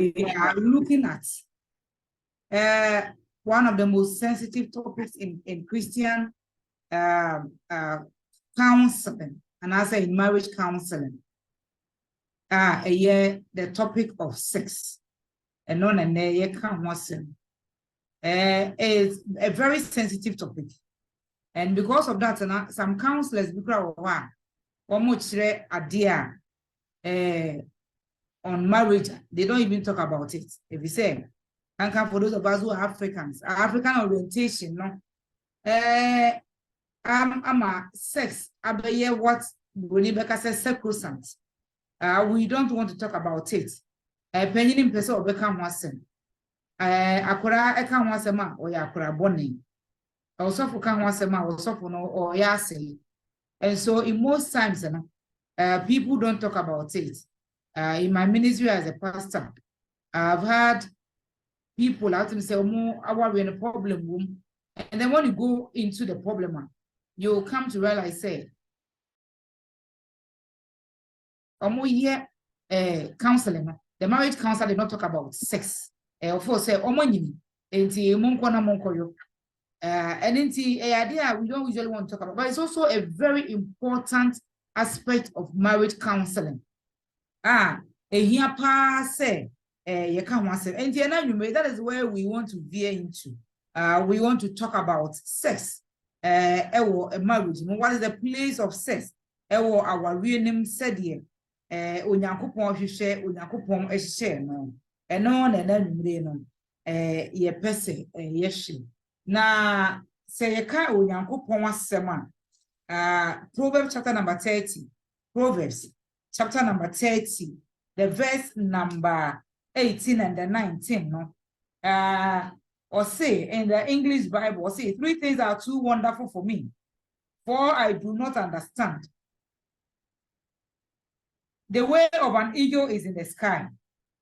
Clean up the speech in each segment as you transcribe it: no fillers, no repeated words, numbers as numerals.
we are looking at one of the most sensitive topics in Christian counseling, and I say in marriage counseling. The topic of sex, and on and is a very sensitive topic, and because of that, some counselors on marriage, they don't even talk about it. If you say, and for those of us who are Africans, African orientation, no, I'm a sex, what Rebecca says, sacrosanct. We don't want to talk about it. Penny in person or become one. Akura eka wasema or yakura boni. Also for can wasema or so for no or yase. And so in most times, people don't talk about it. In my ministry as a pastor, I've had people out and say, "Oh, we're in a problem room," and then when you go into the problem, you'll come to realize, say, here, counseling. The marriage counselor did not talk about sex. Of course, say, and idea we don't usually want to talk about, but it's also a very important aspect of marriage counseling. Here say, you can't want to, and that is where we want to veer into. We want to talk about sex. A marriage. What is the place of sex? Our real name said here. Unyankopon share, Unyankopon share no. And on and then ye pese yeshi. Na say ye ka Unyankopon wasema. Proverbs chapter number 30. Proverbs chapter number 30. The verse number 18 and the 19. No. Or say in the English Bible, or say 3 things are too wonderful for me, for I do not understand. The way of an eagle is in the sky,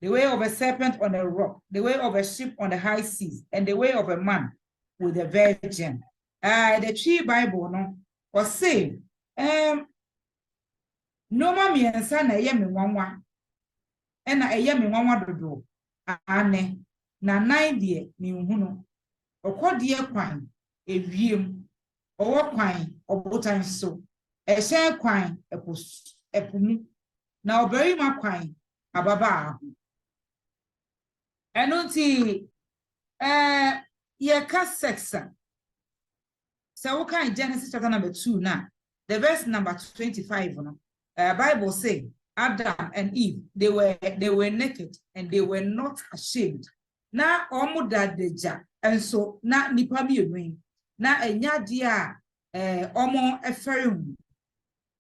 the way of a serpent on a rock, the way of a ship on the high seas, and the way of a man with a virgin. The Tree Bible, no, or say, no mammy and son, a yummy one, and a yummy one do, ane, na 9 dear, ni huno, or quad dear quine, a view, or quine, or botan so, a share quine, a pumu. Now, very much quine, a baba. And not ye cast sexa. So, what kind Genesis chapter number 2 now? The verse number 25, Bible say, Adam and Eve, they were naked and they were not ashamed. Na omu da deja, and so na nipa mi ewin, na enya dia omo eferum.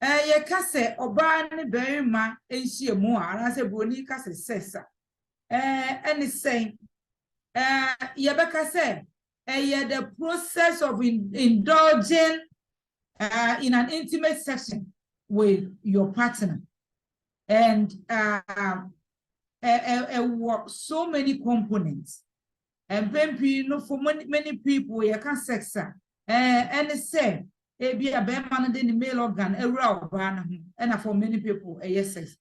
Ye kase oba ne berima enhie mu a na se broni kase sesa. Any saying ye beka say the process of indulging in an intimate session with your partner. And so many components, and then for many people you can sex and say be a man in the male organ a raw and for many people yes sex,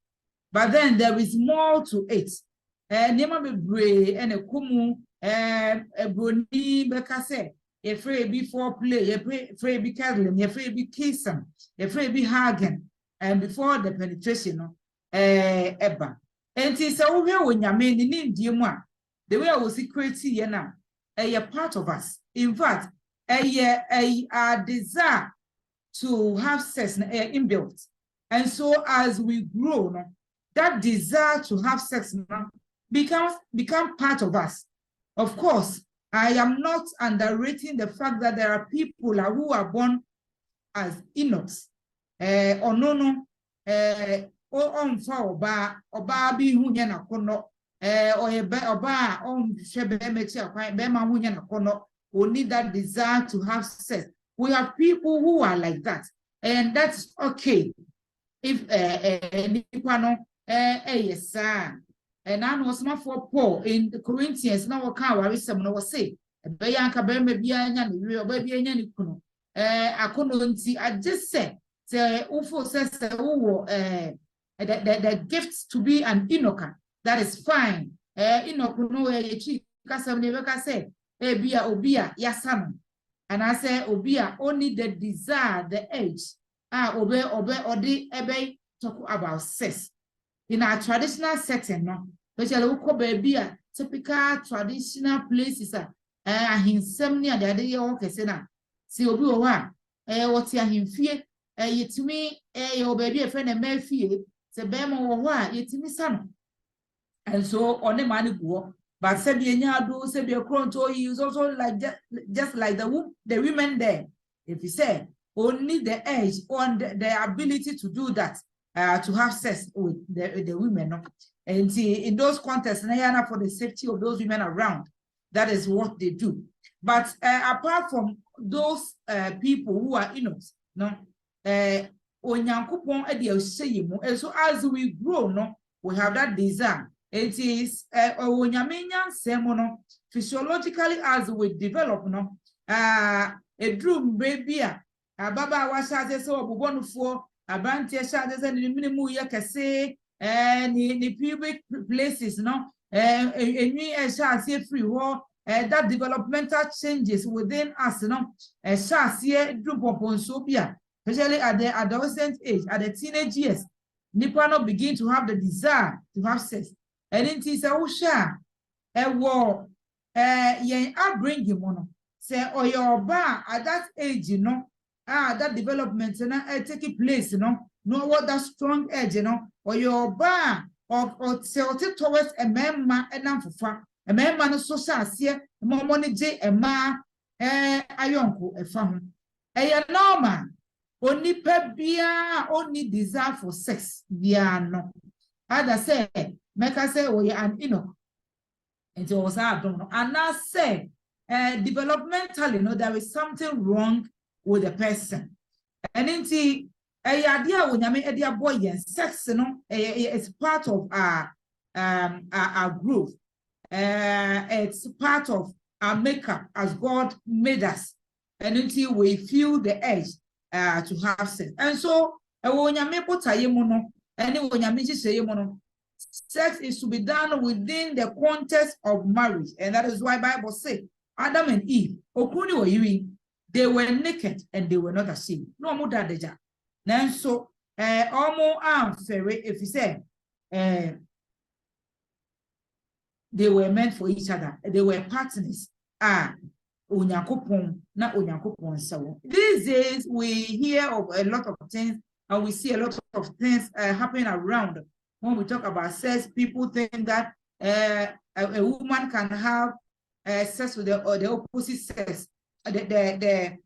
but then there is more to it. Never be brave and a kumu a brony becase a free before play a free be cuddling a free be kissing a free be hugging and before the penetration ever. And it's a way when you're made in India, the way I was security, a part of us. In fact, a desire to have sex inbuilt. And so as we grow, that desire to have sex become part of us. Of course, I am not underrating the fact that there are people who are born as Enochs, or no. On for oba bi hunye na kono oba shebe mechi akwan be ma hunye na kono we need that desire to have sex. We have people who are like that, and that's okay if nipa no yes and I know some for Paul in the Corinthians now can worry some no say be yanka be me bia nya ni we oba bia nya ni kuno akono nti I just say ufo says the gifts to be an Enoch, that is fine. inokuno ye chi kasam ne beka say obia yasano and I say obia only the desire the age obey odi ebe talk about sex in our traditional setting no especially we baby typical traditional places ahinsem ni ade ye wo kese na si obi wo ha what ahimfie yetimi ye baby e friend na fie se be mo wo ha yetimi sano and so on the money go but said the nyado said the kronto he is also like just like the women there if you say only the age on the ability to do that to have sex with the women no? And see in those contests for the safety of those women around that is what they do but apart from those people who are innocent no onyankopon e de oseyimo and so as we grow no we have that desire. It is physiologically as we develop no a drum baby baba wa shade so obobonu fo abantie shade se ni minimu ye kese ni pubic places no enwi shade free ho that developmental changes within us no shade drum poponso bia especially at the adolescent age at the teenage years nipa no begin to have the desire to have sex. And it is a usha war yen upbringing mono say or your bar at that age you know that development taking place you know what that strong edge you know or your bar or tilted towards a memma and for a memma no social here more money j a ma ayonko a fam a normal only pebia only desire for sex via no other say make I say, oh, yeah, and and so I don't know. And I say, developmentally, there is something wrong with the person. And in the idea when I mean, idea boy and sex, it's part of our growth. It's part of our makeup as God made us. And until we feel the urge to have sex. And so, when you make what I am, and when you say, sex is to be done within the context of marriage, and that is why Bible says Adam and Eve, they were naked and they were not ashamed. No more that deja. Then so, almost if you say, they were meant for each other. They were partners. These days we hear of a lot of things, and we see a lot of things happening around. When we talk about sex, people think that a woman can have sex with the opposite sex, the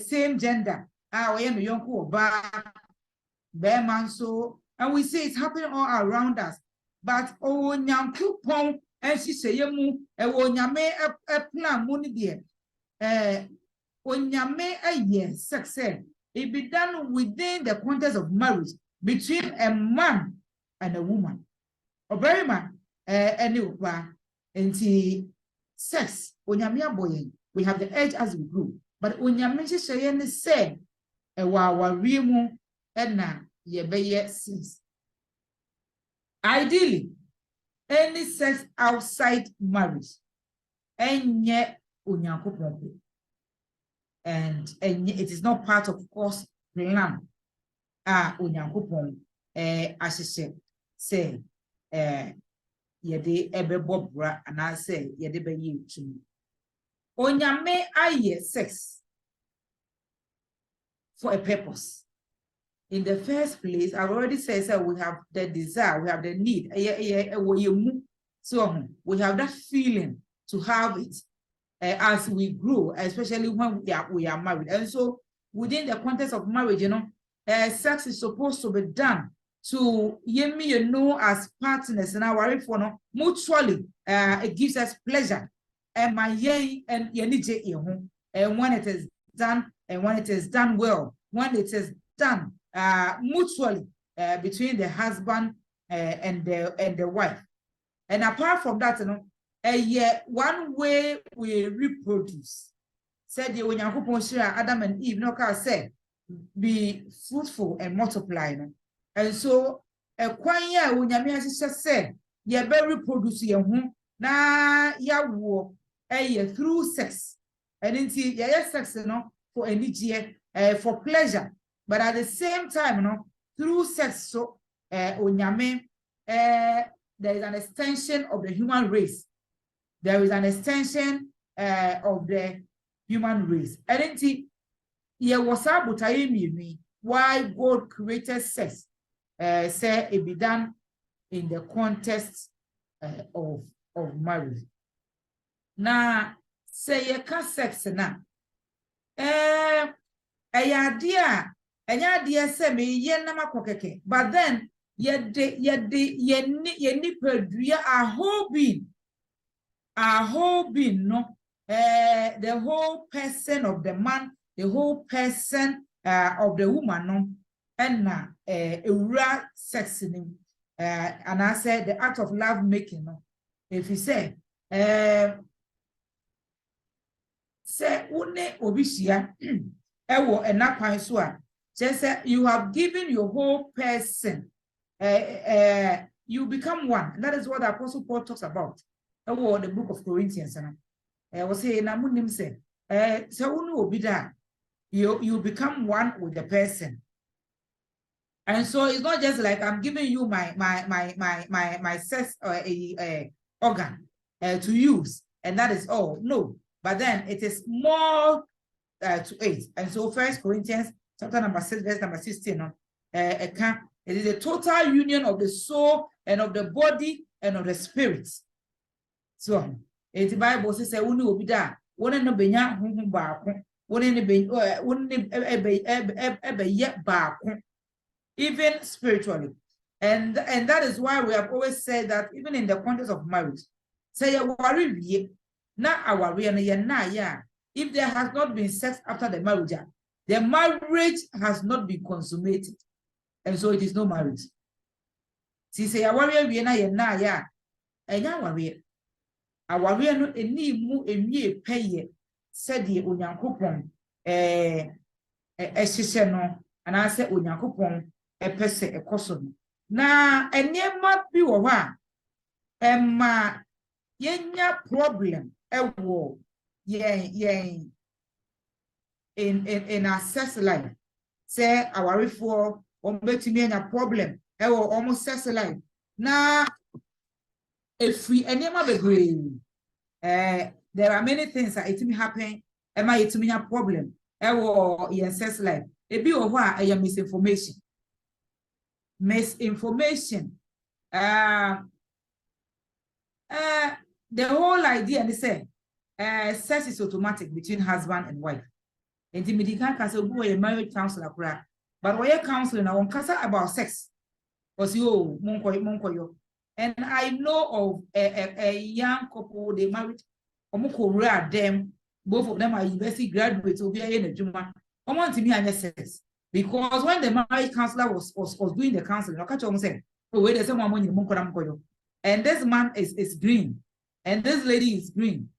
same gender. And we see it's happening all around us. But nyankopon and she say mu nyame a plan money there. Nyame sex it be done within the context of marriage between a man and a woman, or very man, and sex. Boy, we have the edge as we grow, but say, ideally, any sex outside marriage, and yet and it is not part of God's plan. As I said, say, yede ebe bobra, and I say, yede be you to onyame aye sex for a purpose. In the first place, I've already said that we have the desire, we have the need. So we have that feeling to have it as we grow, especially when we are married. And so within the context of marriage, sex is supposed to be done to as partners and our for mutually. It gives us pleasure. And my and when it is done, and when it is done well, when it is done mutually between the husband and the wife. And apart from that, one way we reproduce. Said when you Adam and Eve, said, be fruitful and multiply. And so, when you said, ye very produce ye ho na ya wo through sex. And inti ye sex no for energy for pleasure, but at the same time no through sex so onyame there is an extension of the human race. There is an extension of the human race. And inti ye was why God created sex say it be done in the context of marriage. Now, say you can sex na idea say me ye na makokeke, but then ye nipedria a whole being no the whole person of the man, the whole person of the woman no and na a sex in and I said the act of love making no. If you say une obisia ewo enakwan so a just you have given your whole person you become one. And that is what the Apostle Paul talks about ewo the book of Corinthians was saying na munim say so unu obi da you become one with the person. And so it's not just like I'm giving you my sex organ to use and that is all. No. But then it is more to it. And so 1 Corinthians chapter number 6, verse number 16. It is a total union of the soul and of the body and of the spirit. So the Bible says, even spiritually. And that is why we have always said that even in the context of marriage, say na aware na ye na ya if there has not been sex after the marriage has not been consummated, and so it is no marriage. See say aware we na ye na ya enya aware no eni mu emie peye said the onyankopon ehihye no ana se onyankopon epese ekoso na enema bi wo ha emma yenya problem ewo yen in our sex life. Say our for betimi enya problem ewo almost sex life na if we enema bebre there are many things that it may happen ema yetimi nya problem ewo yen sex life ebi wo ho a misinformation the whole idea and they say sex is automatic between husband and wife. And the medical can say a marriage counselor, but we are counseling now on about sex. Because you monko. And I know of a young couple, they married them, both of them are university graduates will be in a juma. I want to be an sex. Because when the marriage counselor was doing the counseling, I catch on saying, oh, wait, there's someone when you and this man is green. And this lady is green.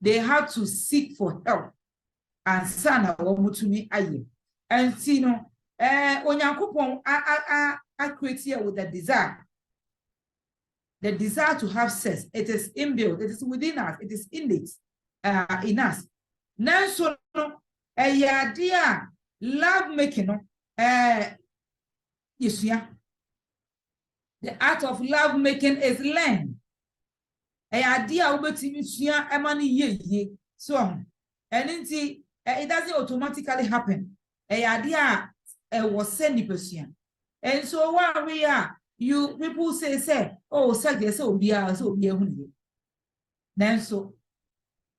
They had to seek for help. And sana and see no onyankopon I create here with the desire. The desire to have sex. It is inbuilt, it is within us, it is innate in us. Now so idea love making the art of love making is learned. Idea so and it doesn't automatically happen. Idea was sent person. And so while we are, you people say, oh, sex so be then so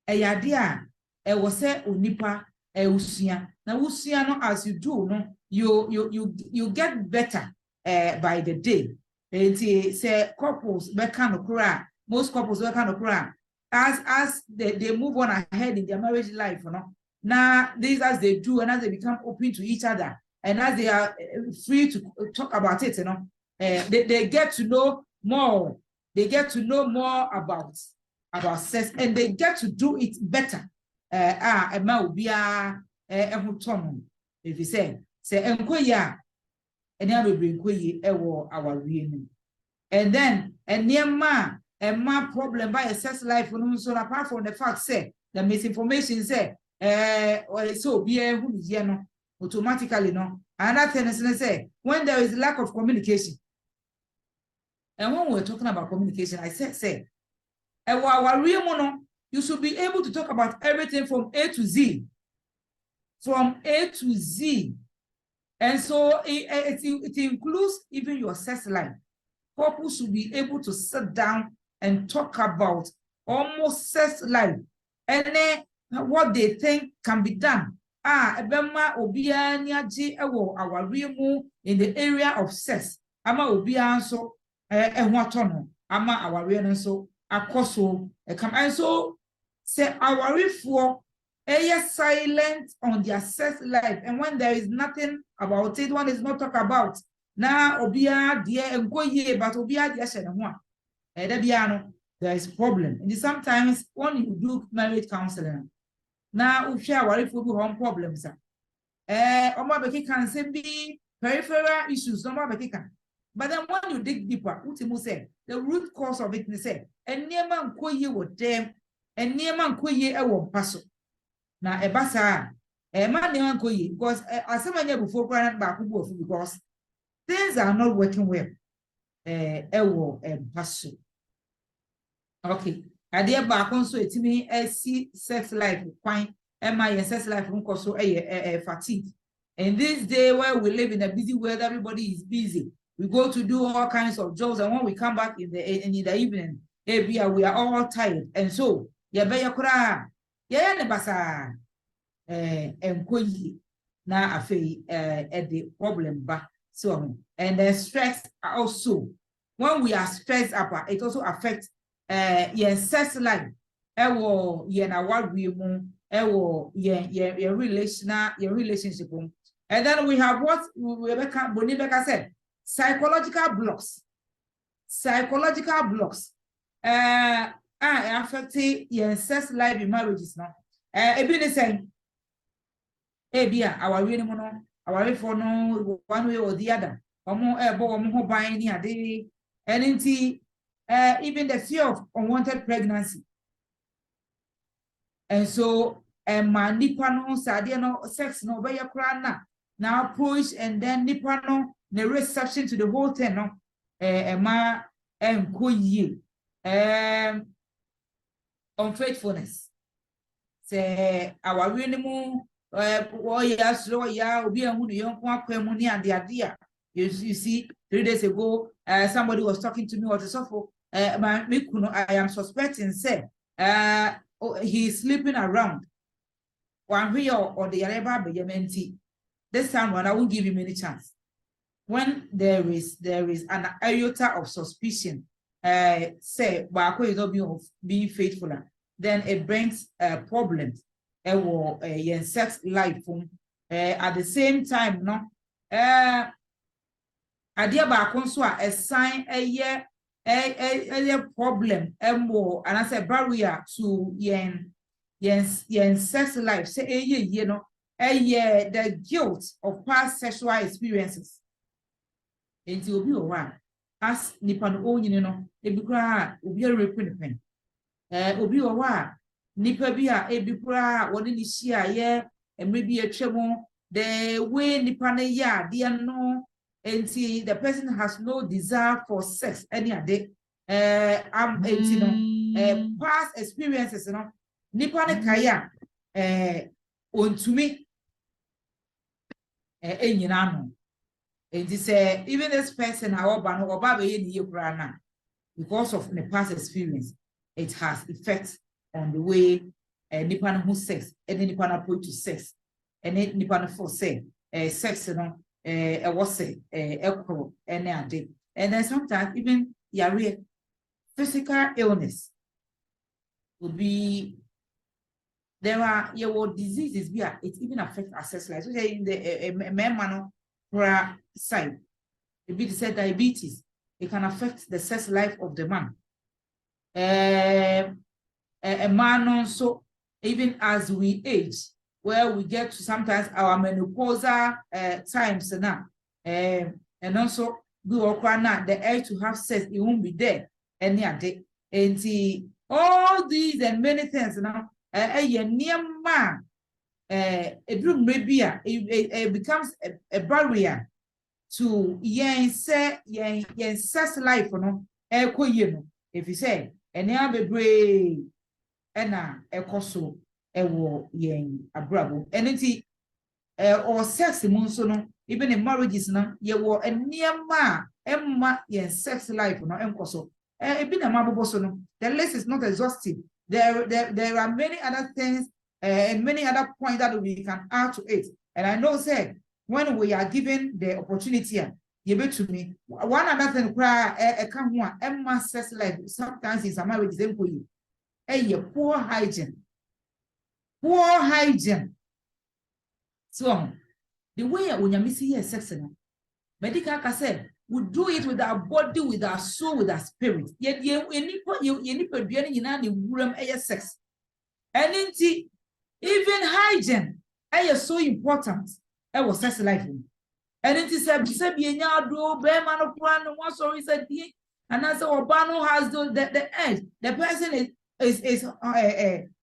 idea was said unipa usia. Now usia no as you do no you get better by the day. And say couples most couples as they move on ahead in their marriage life, you know. Now these as they do and as they become open to each other and as they are free to talk about it, you know, they get to know more. They get to know more about sex and they get to do it better. If you say enkoya and then we bring kwe our real. And then and near ma problem by a sex life so apart from the fact say the misinformation say so be a who is no automatically no. Another thing is say when there is lack of communication. And when we're talking about communication, I said say our real mono, you should be able to talk about everything from A to Z. From A to Z. And so it includes even your sex life. Couples should be able to sit down and talk about almost sex life and then what they think can be done. Ebema obia niaji our real in the area of sex. Ama obia so ehwatono ama our real so akoso and so say our real silent on their sex life, and when there is nothing about it, one is not talk about. Now obia dear and go ye, but obia dear shed one. There is problem. And sometimes when you do marriage counseling, now we share what if we have problems. Omabeki can say be peripheral issues, Omabeki can. But then when you dig deeper, Utimu said the root cause of it, they say, and near man ko ye with them, and near man ko ye won't pass. Now a basa, a man near ko ye, because as someone before crying back because things are not working well. Pass. Okay. I dear back on so it's me see sex life fine. My sex life so fatigue. In this day where we live in a busy world, everybody is busy. We go to do all kinds of jobs, and when we come back in the evening, we are all tired. And so, nebasa na afi the problem back. So, and the stress also. When we are stressed up, it also affects sex life. Your relationship. And then we have what Rebecca said. Psychological blocks affecting your sex life in marriages now. Ebini saying, our really mono, our for no one way or the other. Buying here, and even the fear of unwanted pregnancy. And so man nipano no sex no be your crana now approach, and then nipano the reception to the whole thing, no, unfaithfulness. Say our minimum, slow, be a young and the idea. You see, 3 days ago, somebody was talking to me or the sofa. I am suspecting, say, he's sleeping around. One way or the other, this time, I won't give him any chance. When there is an iota of suspicion, say Bako is not being faithful, then it brings problems in sex life. At the same time, no, Adia Bako so a sign a problem and I say barrier to yen sex life. Say you know the guilt of past sexual experiences. Enti obi o wa as nipa no onyin no ebi kura obi a repen pen obi o wa nipa bi a ebi kura woni ni hia ye emre bi atwemo the way nipa na ya de no enti the person has no desire for sex any ade enti no past experiences no nipa na kaya ontumi enyina no. It is even this person, because of the past experience, it has effects on the way Nippon who sex, and then Nippon approach to sex, and then Nippon for say sex, was say alcohol and day. And then sometimes even physical illness would be there are your diseases it even affects our sex life. So in the man side, it be said diabetes, it can affect the sex life of the man. A man also, even as we age, where we get to sometimes our menopausal times now, and also do the urge to have sex, it won't be there any day. And see all these and many things now. It becomes a barrier to yen sex life, if you say, and now be brave, and a coso, a war yen a bravo, and it's or sex monsono, even in marriages now, ye war a near emma yen sex life, no, and coso. It been a mabosono. The list is not exhaustive. There are many other things and many other points that we can add to it. And I know, say, when we are given the opportunity, you bet to me, one other thing, Emma sex life, sometimes it's a marriage, then for you. Poor hygiene. Poor hygiene. So, the way when you're missing sex, medical can say, we do it with our body, with our soul, with our spirit. Yet, you need to be in room sex. And even hygiene is so important. It was sex life. And it is a do bear man of one, one sorry said, and as our Obano has the edge, the person is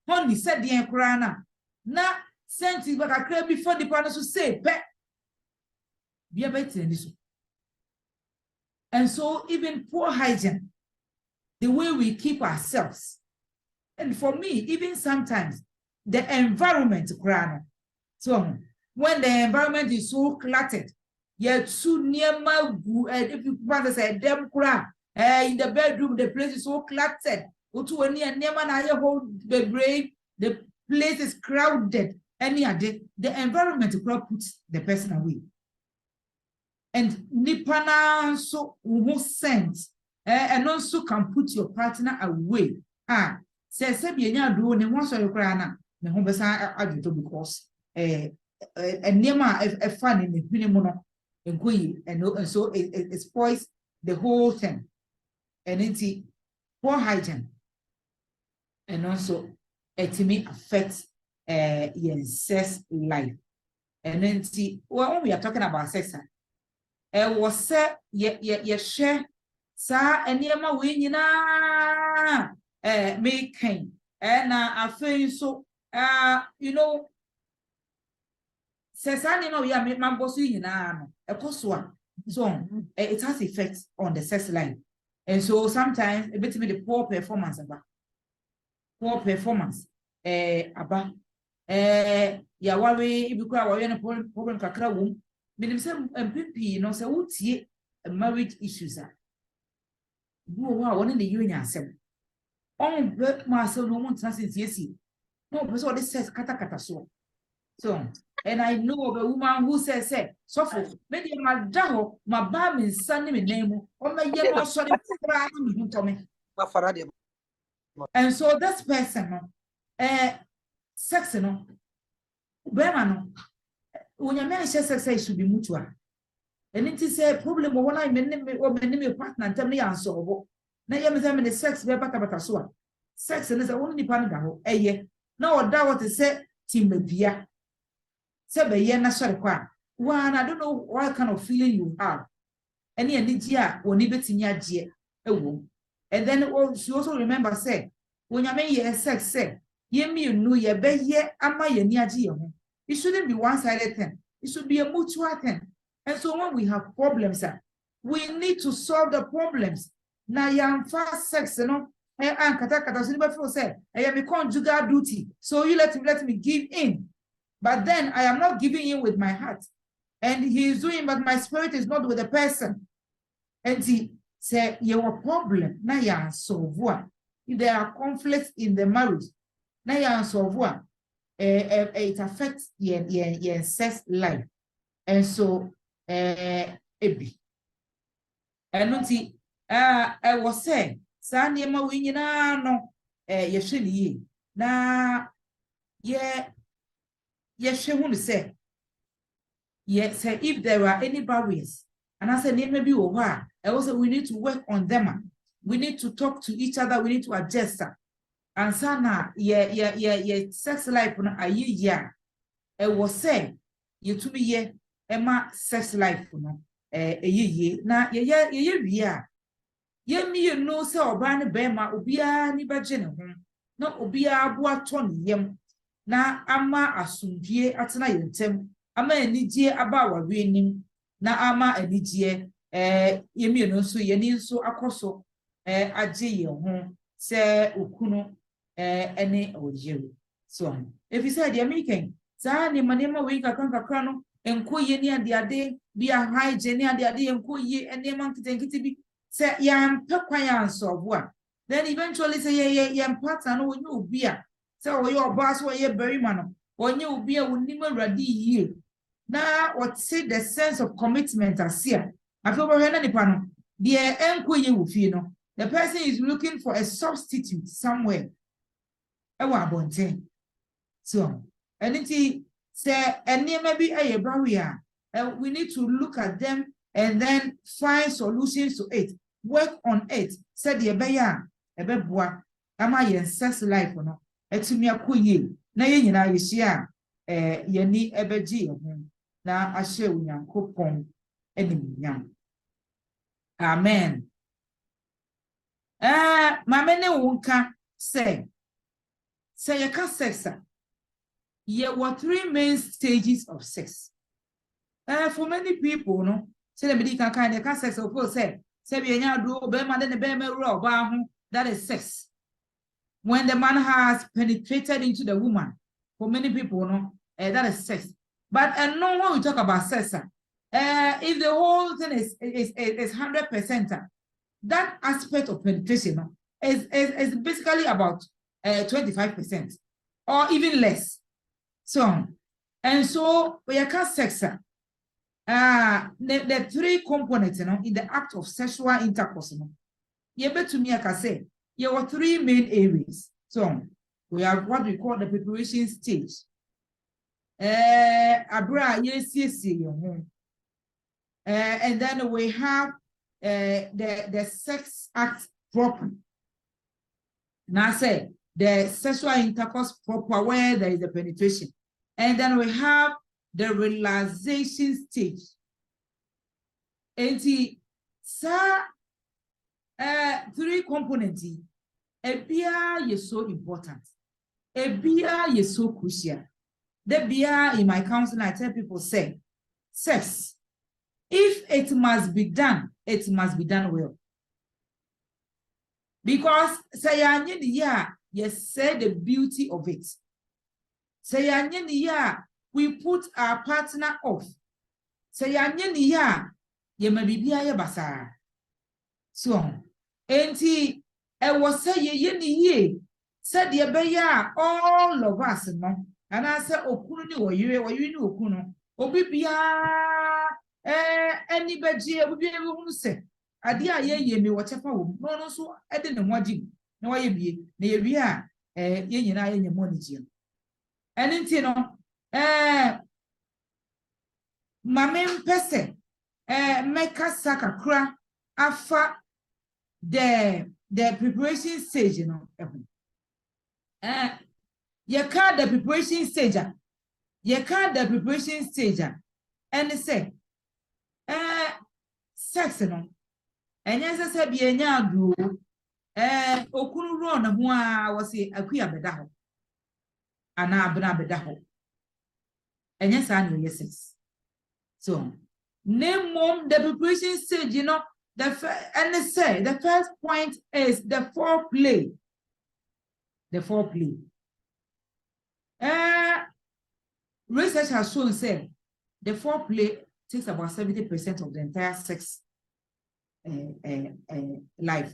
honey said the Enkrana. Now, sent it back a crab before the partners to say, bet. Be a better in this. And so, even poor hygiene, the way we keep ourselves. And for me, even sometimes, the environment, so when the environment is so cluttered, yet soon near my if you say them in the bedroom, the place is so cluttered. To near man, I hold the grave, the place is crowded. Any other, the environment puts the person away. And nipana so who sense and also can put your partner away. Says Sabiana do ne once or crana, the home because a nema a fun in the minimum and so it spoils the whole thing. And it's poor hygiene. And also it may affect sex life. And then see, when we are talking about sex, was said, ye share, sir, and near my winning, making, and I feel so, says, I know, yeah, make my boss in a cost one. So it has effects on the sex life. And so sometimes a bit of the poor performance about about ya worry if you cry a problem kakra wom menim say MPP no say wotie marriage issues are wo one the you asem on be ma say no want sense no person this says kata so and I know of a woman who says so for maybe my daho my ba me nsa me name o ma ye no so me and so this person sex no Bema no when your man says sex should be mutual and it is a problem when I me partner and tell me answer na ye me say me sex be bata so sex is the only part da ho na oda what say timebia say be ye na sori kwa one I don't know what kind of feeling you have any energy woni betimi agye ewo and then she also remember say when your man ye sex say it shouldn't be one-sided thing. It should be a mutual thing. And so when we have problems, we need to solve the problems. Now, young fast sex, and say, I am a conjugal duty. So you let me give in. But then I am not giving in with my heart. And he is doing, but my spirit is not with the person. And he said, your problem, now you solve one. If there are conflicts in the marriage, now you answer what it affects your sex life. And so and I was saying Sandy ma winning no ye na she won't say yes if there are any barriers and I said maybe I also we need to work on them. We need to talk to each other, we need to adjust. And sana sex life no aye it was say you to be ye ema sex life no ye na ye wia ye mi no se oba ne bema obia ni beje ne ho na obia abo ato ne yam na ama asundie atena yentem ama anigye aba wawe nim na ama anigye ye mi no so ye ni nso akoso agye ye ho se okunu ene ojeru so if you said ye making za ni manema we kakra no enko ye ni ade bia hygiene ade enko ye ene man kitenkiti bi se yam pekwan yan so then eventually say ye partner no wonye obi a se oye oba so oye berima no wonye obi a wonima awrade yie na what say the sense of commitment asia afo bo hwe na nipa no de enko ye wo fie no the person is looking for a substitute somewhere ewa abonten so anything say enema bi aye barrier we need to look at them and then find solutions to it, work on it. Said the ebeya ebeboa ama yen sex life no etumi akoye na ye nyina ye hia yeni ebeji ho na ahye unyankopon enimnyam. Amen. Mama ne wonka say you can sex. There were 3 main stages of sex. For many people, no, say the medical kind of sex of course say be do be man the be me that is sex. When the man has penetrated into the woman, for many people, no, that is sex. But no, when we talk about sex, if the whole thing is 100%, that aspect of penetration is basically about 25% or even less. So, and so we can sex. The 3 components, you know, in the act of sexual intercourse, you know, you bet to me, I can say, there were 3 main areas. So, we have what we call the preparation stage. And then we have the sex act proper. Now, I say the sexual intercourse proper where there is a penetration. And then we have the realization stage. And the 3 components, a beer is so important. A beer is so crucial. The beer in my counseling, I tell people, say, sex, if it must be done well. Because say you say the beauty of it. Say we put our partner off. Say ye may be a basa. So, enti was say ye said ye beya all of us, no, and I said, Okuni or you know Okuno, Obibia, anybody will be able to say, Adia ye me whatever, no, so I didn't want you, no, I be, near we are, ye and I in your money. And in Tino, Mamma Pesse, make us sack a cra afa the preparation stage, you know. You can't the preparation stage, and they say, sex, you know. And yes, I said, be a nyadu, Okunu run who was a queer bedaho. And I bedaho. And yes, I know, yes. So, name mom the preparation stage, you know, and they say the first point is the foreplay. The foreplay. Research has shown say the foreplay takes about 70% of the entire sex life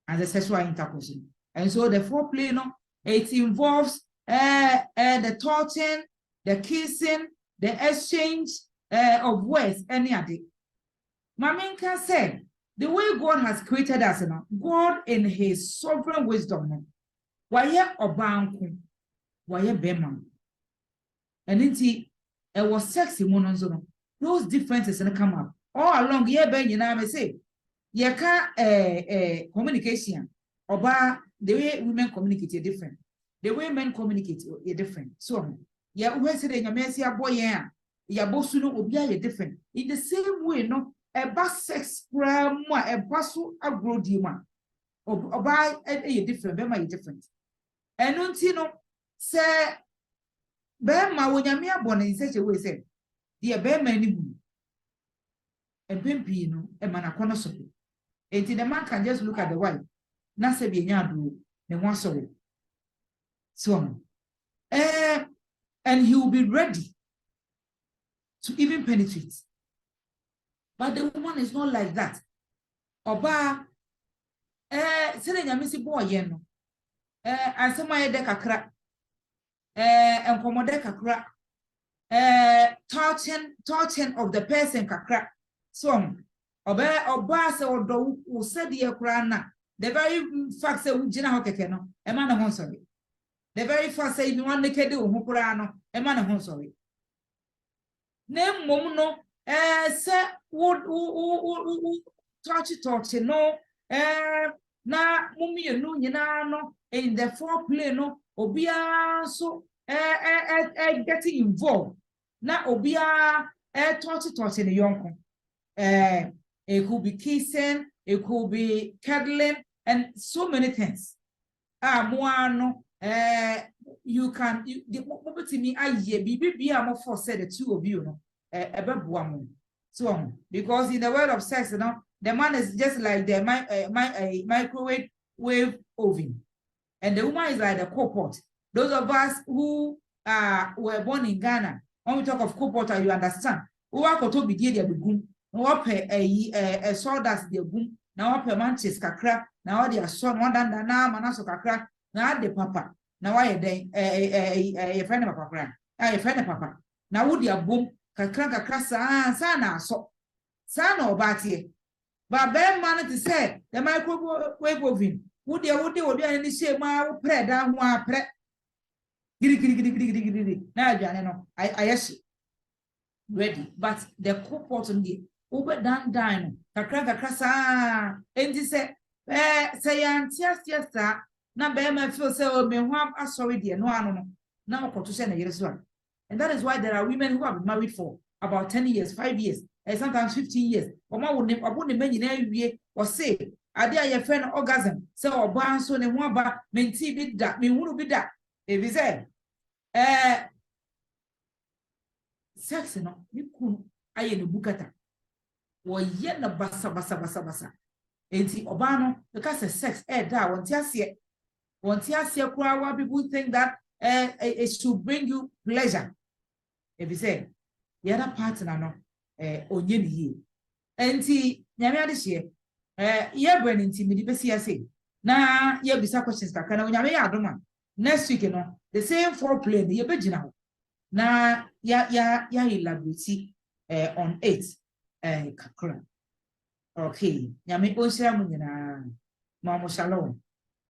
and the sexual intercourse. And so the foreplay, you know, it involves the touching, the kissing, the exchange of words, any other. Mama can say the way God has created us, you know, God in His sovereign wisdom, why obanku, why bema, and indeed it was sexy monozono. Those differences and come up all along. Yeah, ben you know, I say, you can't communication about the way women communicate is different. The way men communicate is different. So yeah, we say that you may say a boy, yeah, both no will be different. In the same way, no. a bus sex program, a bustle agro dima, or buy a different, very different. And no, say, Bema, when you're mere born in such a way, said, dear bear many and Pimpino, a man a corner so. And the man can just look at the wife, not say be nyadu, and one sorry. So, and he will be ready to even penetrate. But the woman is not like that. Oba, saying a missy boy, yeno, and some my deck a crack, and commodec a crack, touching of the person can crack. So, Oba, or do who said the crana, the very fact that we general kekeno, a man of sorry. The very first say you want to do Hukurano, a man of sorry. Name Momo, say, would touch no, na mummy, no, no, in the foreplay, no, Obia so, getting involved. Na Obia, touch in the young. It could be kissing, it could be cuddling, and so many things. Moano. You can the me be more for said the two of you know so because in the world of sex, you know, the man is just like the microwave oven, and the woman is like the coal pot. Those of us who were born in Ghana, when we talk of coal pot, you understand. Who are to be dear the boom, no pay a sawdust the boom, now per manches kakra, now they are son one than the now manaso kakra. Now the papa. Now I a friend of papa. A friend of papa. Now would you boom? Kakra sana so sana or batie. But Ben man to say the microwave oven. Would you any say my prayer down one pre? Giddy. Now, Janino, I ask ready. But the cook pot on the over down kakra sa. And he said, say, yes, sir. Na Bema feel so me wham sorry dear no now to send a year as well. And that is why there are women who have been married for about 10 years, 5 years, and sometimes 15 years. Or my would name many every or say, I dare your friend orgasm, so or barn so and one bar maintain bit that me would be that. If he said, sex, no, you could I in the bukata. Or yet the bassa. And see Obano, because the sex that one just yet. Once you see a crowd, people think that it should bring you pleasure. If you say the other partner, no, only here. And see, Yamia this year, you're burning to me, the best say. Now, you'll be questions. Can I don't next week, you know, the same foreplay, the original. Now, ya elaborate on 8, Kakra. Okay, Yami Osha Mama Shalom.